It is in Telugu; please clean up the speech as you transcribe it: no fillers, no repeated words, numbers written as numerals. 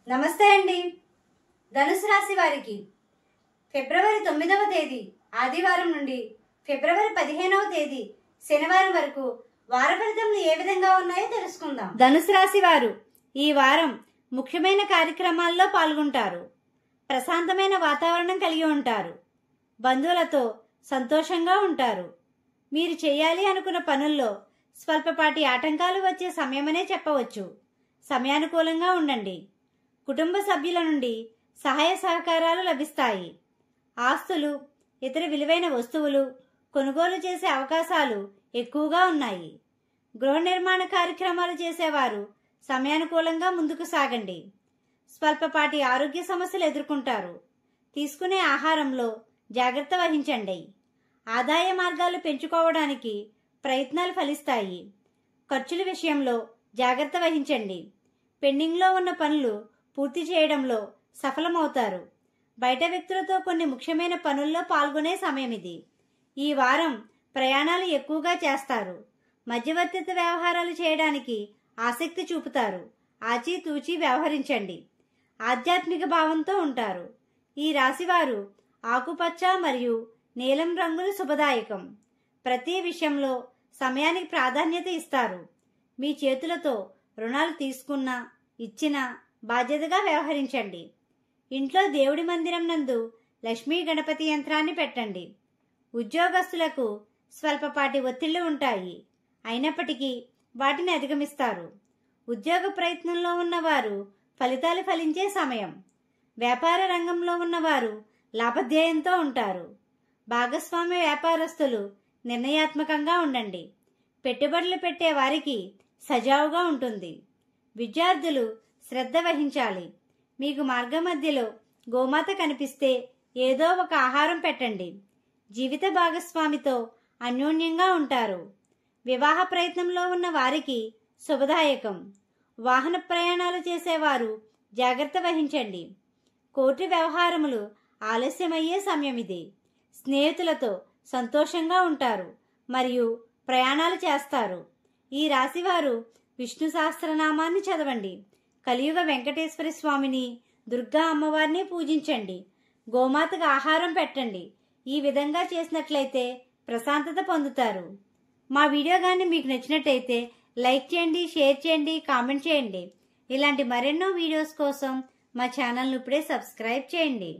నమస్తే అండి. ధనుసు రాశి వారికి ఫిబ్రవరి 9వ తేదీ ఆదివారం నుండి ఫిబ్రవరి 15వ తేదీ శనివారం వరకు వార ఫలితములు ఏ విధంగా ఉన్నాయో తెలుసుకుందాం. ధనుసు రాశి వారు ఈ వారం ముఖ్యమైన కార్యక్రమాల్లో పాల్గొంటారు. ప్రశాంతమైన వాతావరణం కలిగి ఉంటారు. బంధువులతో సంతోషంగా ఉంటారు. మీరు చేయాలి అనుకున్న పనుల్లో స్వల్పపాటి ఆటంకాలు వచ్చే సమయమనే చెప్పవచ్చు. సమయానుకూలంగా ఉండండి. కుటుంబ సభ్యుల నుండి సహాయ సహకారాలు లభిస్తాయి. ఆస్తులు, ఇతర విలువైన వస్తువులు కొనుగోలు చేసే అవకాశాలు ఎక్కువగా ఉన్నాయి. గృహ నిర్మాణ కార్యక్రమాలు చేసేవారు సమయానుకూలంగా ముందుకు సాగండి. స్వల్పపాటి ఆరోగ్య సమస్యలు ఎదుర్కొంటారు. తీసుకునే ఆహారంలో జాగ్రత్త వహించండి. ఆదాయ మార్గాలు పెంచుకోవడానికి ప్రయత్నాలు ఫలిస్తాయి. ఖర్చుల విషయంలో జాగ్రత్త వహించండి. పెండింగ్లో ఉన్న పనులు పూర్తి చేయడంలో సఫలమవుతారు. బయట వ్యక్తులతో కొన్ని ముఖ్యమైన పనుల్లో పాల్గొనే సమయం ఇది. ఈ వారం ప్రయాణాలు ఎక్కువగా చేస్తారు. మధ్యవర్తిత్వ వ్యవహారాలు చేయడానికి ఆసక్తి చూపుతారు. ఆచితూచి వ్యవహరించండి. ఆధ్యాత్మిక భావంతో ఉంటారు. ఈ రాశివారు ఆకుపచ్చ మరియు నీలం రంగులు శుభదాయకం. ప్రతి విషయంలో సమయానికి ప్రాధాన్యత ఇస్తారు. మీ చేతులతో రుణాలు తీసుకున్నా ఇచ్చినా బాధ్యతగా వ్యవహరించండి. ఇంట్లో దేవుడి మందిరం నందు లక్ష్మీ గణపతి యంత్రాన్ని పెట్టండి. ఉద్యోగస్తులకు స్వల్పపాటి ఒత్తిళ్లు ఉంటాయి. అయినప్పటికీ వాటిని అధిగమిస్తారు. ఉద్యోగ ప్రయత్నంలో ఉన్నవారు ఫలితాలు ఫలించే సమయం. వ్యాపార రంగంలో ఉన్నవారు లాభధ్యేయంతో ఉంటారు. భాగస్వామ్య వ్యాపారస్తులు నిర్ణయాత్మకంగా ఉండండి. పెట్టుబడులు పెట్టే వారికి సజావుగా ఉంటుంది. విద్యార్థులు శ్రద్ధ వహించాలి. మీకు మార్గమధ్యలో గోమాత కనిపిస్తే ఏదో ఒక ఆహారం పెట్టండి. జీవిత భాగస్వామితో అన్యోన్యంగా ఉంటారు. వివాహ ప్రయత్నంలో ఉన్న వారికి శుభదాయకం. వాహన ప్రయాణాలు చేసేవారు జాగ్రత్త వహించండి. కోర్టు వ్యవహారములు ఆలస్యమయ్యే సమయం ఇది. స్నేహితులతో సంతోషంగా ఉంటారు మరియు ప్రయాణాలు చేస్తారు. ఈ రాశివారు విష్ణు సహస్రనామాన్ని చదవండి. కలియుగ వెంకటేశ్వర స్వామిని, దుర్గా అమ్మవారిని పూజించండి. గోమాతకు ఆహారం పెట్టండి. ఈ విధంగా చేసినట్లయితే ప్రశాంతత పొందుతారు. మా వీడియో కానీ మీకు నచ్చినట్టయితే లైక్ చేయండి, షేర్ చేయండి, కామెంట్ చేయండి. ఇలాంటి మరెన్నో వీడియోస్ కోసం మా ఛానల్ను ఇప్పుడే సబ్స్క్రైబ్ చేయండి.